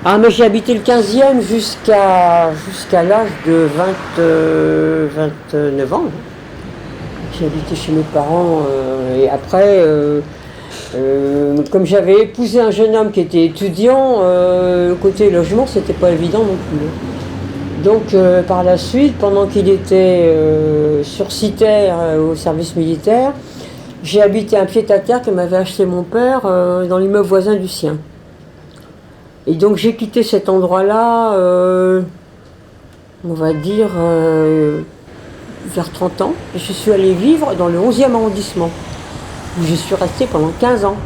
Ah, mais j'ai habité le 15e jusqu'à l'âge de 29 ans. J'ai habité chez mes parents et après, comme j'avais épousé un jeune homme qui était étudiant, côté logement, c'était pas évident non plus. Donc par la suite, pendant qu'il était sursitaire au service militaire, j'ai habité un pied-à-terre que m'avait acheté mon père dans l'immeuble voisin du sien. Et donc j'ai quitté cet endroit-là, on va dire, vers 30 ans. Et je suis allée vivre dans le 11e arrondissement, où je suis restée pendant 15 ans.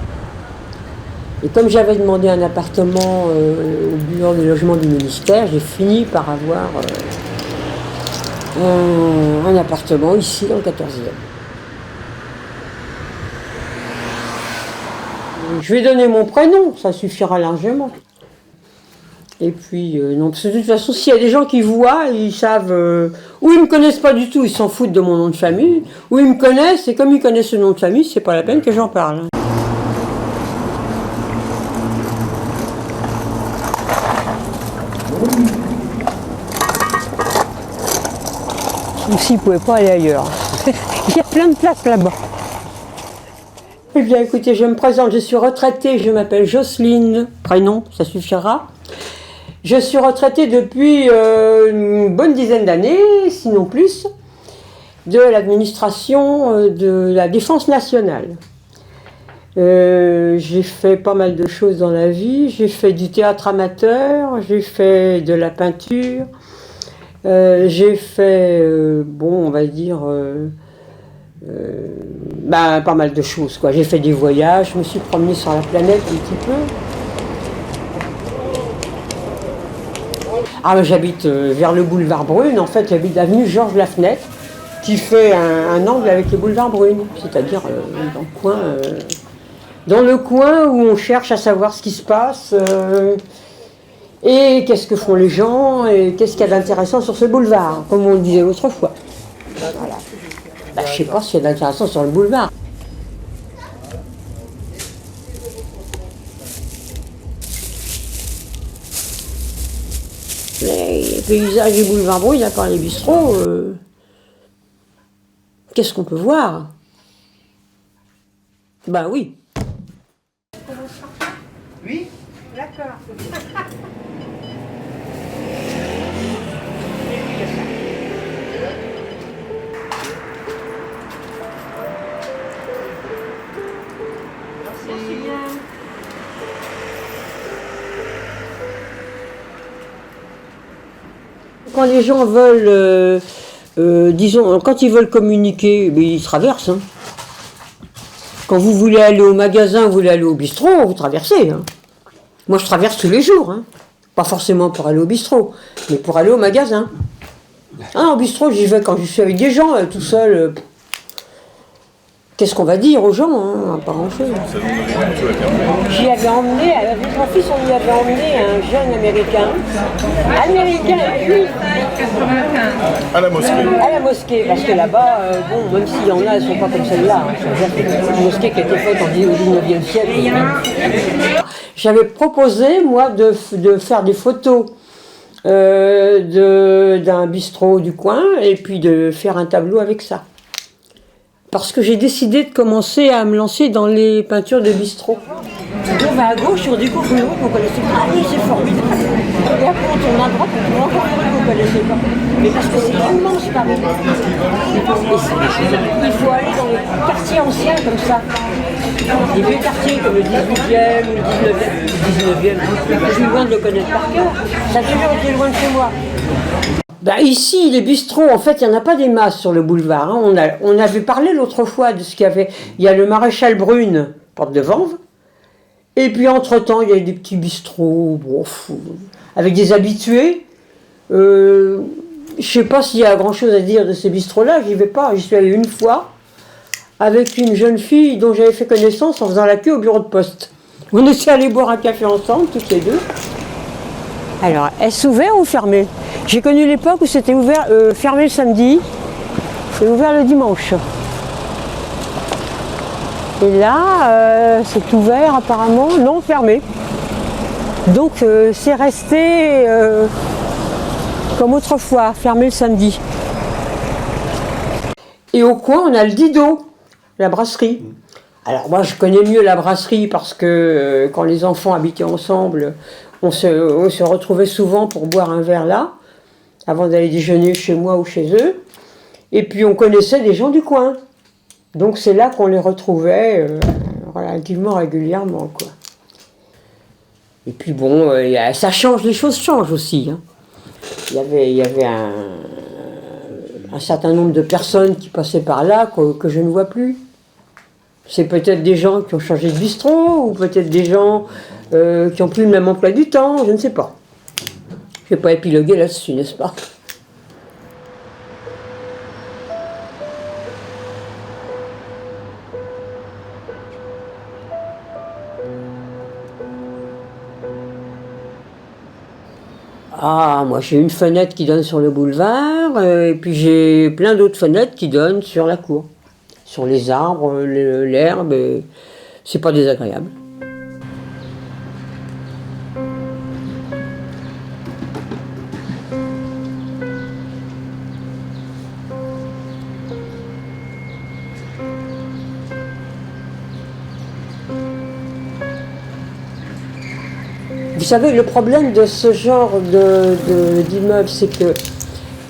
Et comme j'avais demandé un appartement au bureau du logement du ministère, j'ai fini par avoir un appartement ici dans le 14e. Je vais donner mon prénom, ça suffira largement. Et puis, non, parce que de toute façon, s'il y a des gens qui voient, ils savent, ou ils ne me connaissent pas du tout, ils s'en foutent de mon nom de famille, ou ils me connaissent, et comme ils connaissent le nom de famille, c'est pas la peine que j'en parle. Ici, ils ne pouvaient pas aller ailleurs. Il y a plein de places là-bas. Eh bien, écoutez, je me présente, je suis retraitée, je m'appelle Jocelyne, prénom, ça suffira. Je suis retraitée depuis une bonne dizaine d'années, sinon plus, de l'administration de la Défense nationale. J'ai fait pas mal de choses dans la vie, j'ai fait du théâtre amateur, j'ai fait de la peinture, j'ai fait, bon, on va dire, pas mal de choses, quoi. J'ai fait des voyages, je me suis promenée sur la planète un petit peu. Ah, j'habite vers le boulevard Brune, en fait, j'habite l'avenue Georges Lafenêtre, qui fait un angle avec le boulevard Brune, c'est-à-dire dans le coin où on cherche à savoir ce qui se passe, et qu'est-ce que font les gens, et qu'est-ce qu'il y a d'intéressant sur ce boulevard, comme on le disait autrefois. Voilà. Je ne sais pas s'il y a d'intéressant sur le boulevard. Les paysages du boulevard Brune, à part les bistrots, qu'est-ce qu'on peut voir? Ben oui. Oui, d'accord. Quand les gens veulent, disons, quand ils veulent communiquer, ils traversent. Hein. Quand vous voulez aller au magasin, vous voulez aller au bistrot, vous traversez. Hein. Moi, je traverse tous les jours. Hein. Pas forcément pour aller au bistrot, mais pour aller au magasin. Ah, au bistrot, j'y vais quand je suis avec des gens, tout seul. Qu'est-ce qu'on va dire aux gens, hein, pas grand-chose. J'y avais emmené, avec mon fils, on y avait emmené un jeune américain, lui, à la mosquée. À la mosquée, parce que là-bas, bon, même s'il y en a, elles ne sont pas comme celle-là. C'est une mosquée qui a été faite au 19e siècle. J'avais proposé, moi, de faire des photos d'un bistrot du coin, et puis de faire un tableau avec ça. Parce que j'ai décidé de commencer à me lancer dans les peintures de bistrot. On va à gauche, on découvre une route qu'on ne connaissait pas. Ah oui, c'est formidable. Et après, on tourne à droite, on tourne encore une route qu'on ne connaissait pas. Mais parce que c'est immense, Paris. Il faut aller dans les quartiers anciens comme ça. Des vieux quartiers comme le 18e ou le 19e. Je suis loin de le connaître par cœur. Ça a toujours été loin de chez moi. Ben ici, les bistrots, en fait, il n'y en a pas des masses sur le boulevard. Hein. On avait parlé l'autre fois de ce qu'il y avait. Il y a le Maréchal Brune, porte de Vanves. Et puis, entre-temps, il y a des petits bistrots, avec des habitués. Je ne sais pas s'il y a grand-chose à dire de ces bistrots-là. J'y vais pas. J'y suis allée une fois avec une jeune fille dont j'avais fait connaissance en faisant la queue au bureau de poste. On était allés boire un café ensemble, toutes les deux. Alors, est-ce ouvert ou fermé? J'ai connu l'époque où c'était ouvert, fermé le samedi et ouvert le dimanche. Et là, c'est ouvert apparemment, non fermé. Donc c'est resté comme autrefois, fermé le samedi. Et au coin, on a le Didot, la brasserie. Alors moi, je connais mieux la brasserie parce que quand les enfants habitaient ensemble, on se retrouvait souvent pour boire un verre là, avant d'aller déjeuner chez moi ou chez eux. Et puis on connaissait des gens du coin. Donc c'est là qu'on les retrouvait relativement régulièrement, quoi. Et puis bon, ça change, les choses changent aussi, hein. Il y avait un certain nombre de personnes qui passaient par là que je ne vois plus. C'est peut-être des gens qui ont changé de bistrot, ou peut-être des gens qui n'ont plus le même emploi du temps, je ne sais pas. Je ne vais pas épiloguer là-dessus, n'est-ce pas? Ah, moi j'ai une fenêtre qui donne sur le boulevard, et puis j'ai plein d'autres fenêtres qui donnent sur la cour. Sur les arbres, l'herbe, c'est pas désagréable. Vous savez, le problème de ce genre d'immeuble, c'est que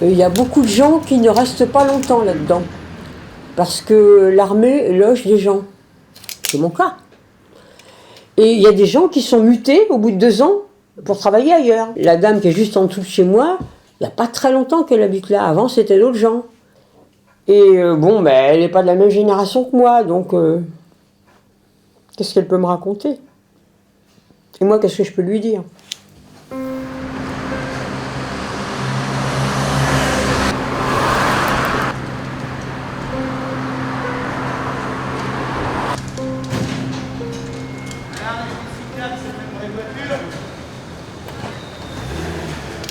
il y a beaucoup de gens qui ne restent pas longtemps là-dedans. Parce que l'armée loge des gens. C'est mon cas. Et il y a des gens qui sont mutés au bout de 2 ans pour travailler ailleurs. La dame qui est juste en dessous de chez moi, il n'y a pas très longtemps qu'elle habite là. Avant, c'était d'autres gens. Et bon, ben, elle n'est pas de la même génération que moi, donc qu'est-ce qu'elle peut me raconter? Et moi, qu'est-ce que je peux lui dire?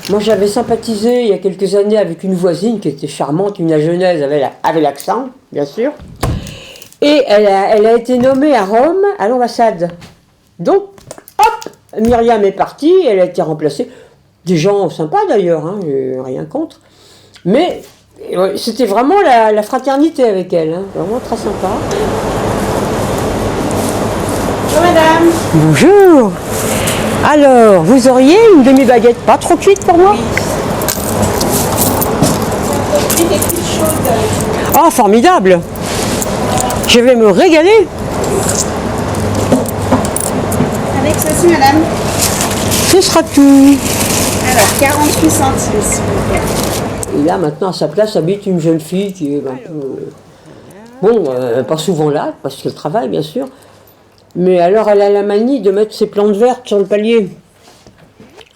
Moi, j'avais sympathisé il y a quelques années avec une voisine qui était charmante, une Agenaise avec l'accent, bien sûr. Et elle a été nommée à Rome, à l'ambassade. Donc, hop, Myriam est partie, elle a été remplacée. Des gens sympas d'ailleurs, hein, rien contre. Mais c'était vraiment la fraternité avec elle, hein, vraiment très sympa. Bonjour madame. Bonjour. Alors, vous auriez une demi-baguette pas trop cuite pour moi? Oui. Des petites chaudes. Oh, formidable. Je vais me régaler. Avec ceci madame. Ce sera tout. Alors, 48 centimes s'il vous plaît. Et là, maintenant, à sa place, habite une jeune fille qui est un peu... pas souvent là, parce qu'elle travaille, bien sûr. Mais alors, elle a la manie de mettre ses plantes vertes sur le palier.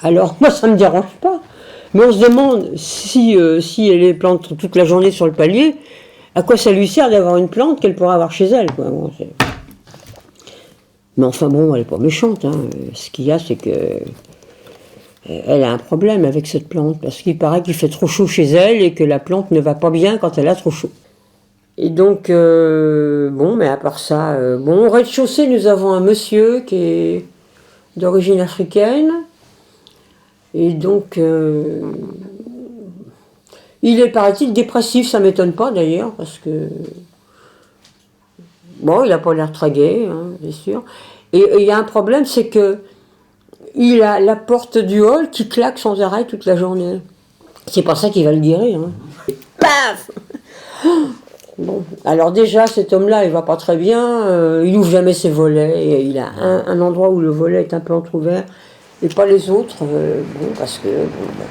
Alors, moi, ça ne me dérange pas. Mais on se demande si elle les plante toute la journée sur le palier, à quoi ça lui sert d'avoir une plante qu'elle pourra avoir chez elle, quoi. Bon, mais enfin, bon, elle n'est pas méchante, hein. Ce qu'il y a, c'est que... Elle a un problème avec cette plante, parce qu'il paraît qu'il fait trop chaud chez elle et que la plante ne va pas bien quand elle a trop chaud. Et donc, bon, mais à part ça, bon, au rez-de-chaussée, nous avons un monsieur qui est d'origine africaine. Et donc, il est, paraît-il, dépressif, ça ne m'étonne pas d'ailleurs, parce que, bon, il n'a pas l'air très gai, hein, bien sûr. Et il y a un problème, c'est que il a la porte du hall qui claque sans arrêt toute la journée. C'est pas ça qui va le guérir, hein. Paf! Bon, alors déjà, cet homme-là, il va pas très bien, il ouvre jamais ses volets, et il a un endroit où le volet est un peu entrouvert, et pas les autres, bon, parce que... Bon, ben.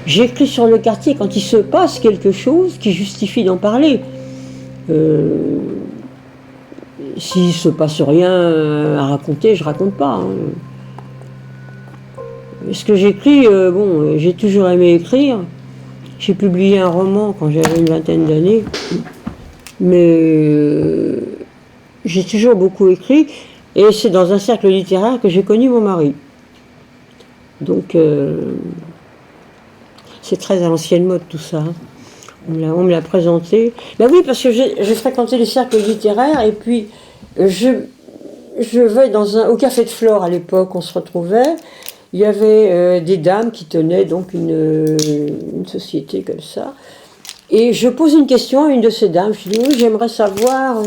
J'écris sur le quartier quand il se passe quelque chose qui justifie d'en parler. S'il ne se passe rien à raconter, je ne raconte pas, hein. Ce que j'écris, bon, j'ai toujours aimé écrire. J'ai publié un roman quand j'avais une vingtaine d'années. Mais j'ai toujours beaucoup écrit. Et c'est dans un cercle littéraire que j'ai connu mon mari. Donc, c'est très à l'ancienne mode tout ça. On me l'a présenté. Ben oui, parce que j'ai fréquenté les cercles littéraires et puis je vais au Café de Flore à l'époque, on se retrouvait. Il y avait des dames qui tenaient donc une société comme ça. Et je pose une question à une de ces dames. Je dis oui, j'aimerais savoir.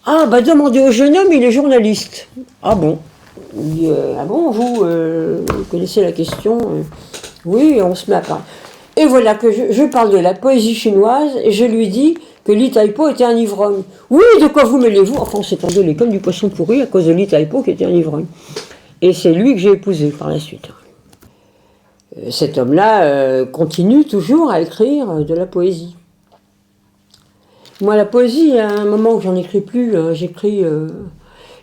Ah, bah demandez au jeune homme, il est journaliste. Ah bon? Il dit, ah bon, vous connaissez la question? Oui, on se met à parler. Et voilà que je parle de la poésie chinoise et je lui dis que Li Taipo était un ivrogne. Oui, de quoi vous mêlez-vous? Enfin, on s'est engueulé comme du poisson pourri à cause de Li Taipo qui était un ivrogne. Et c'est lui que j'ai épousé par la suite. Cet homme-là continue toujours à écrire de la poésie. Moi, la poésie, à un moment où j'en écris plus,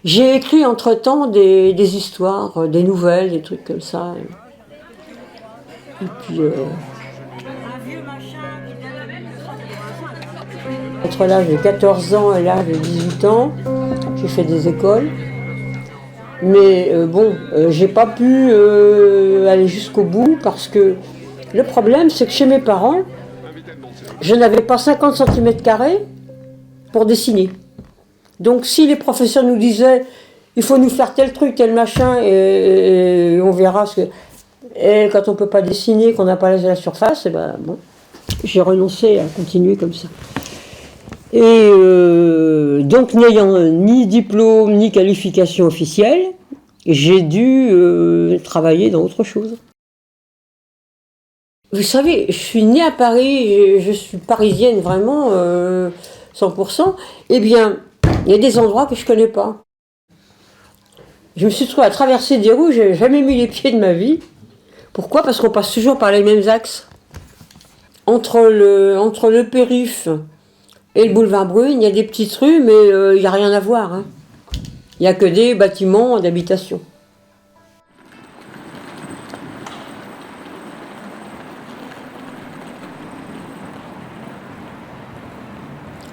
j'ai écrit entre-temps des histoires, des nouvelles, des trucs comme ça. Et puis, entre l'âge de 14 ans et l'âge de 18 ans, j'ai fait des écoles. Mais j'ai pas pu aller jusqu'au bout parce que le problème, c'est que chez mes parents, je n'avais pas 50 cm² pour dessiner. Donc si les professeurs nous disaient il faut nous faire tel truc, tel machin, et on verra ce que. Et quand on ne peut pas dessiner, qu'on n'a pas la surface, et ben bon, j'ai renoncé à continuer comme ça. Et donc n'ayant ni diplôme ni qualification officielle, j'ai dû travailler dans autre chose. Vous savez, je suis née à Paris, je suis parisienne vraiment 100%. Eh bien, il y a des endroits que je ne connais pas. Je me suis trouvée à traverser des rues, je n'ai jamais mis les pieds de ma vie. Pourquoi? Parce qu'on passe toujours par les mêmes axes. Entre le périph' et le boulevard Brune, il y a des petites rues, mais il n'y a rien à voir. Hein. Il n'y a que des bâtiments d'habitation.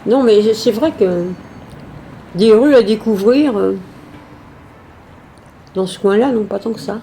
Non, mais c'est vrai que des rues à découvrir dans ce coin-là, non, pas tant que ça.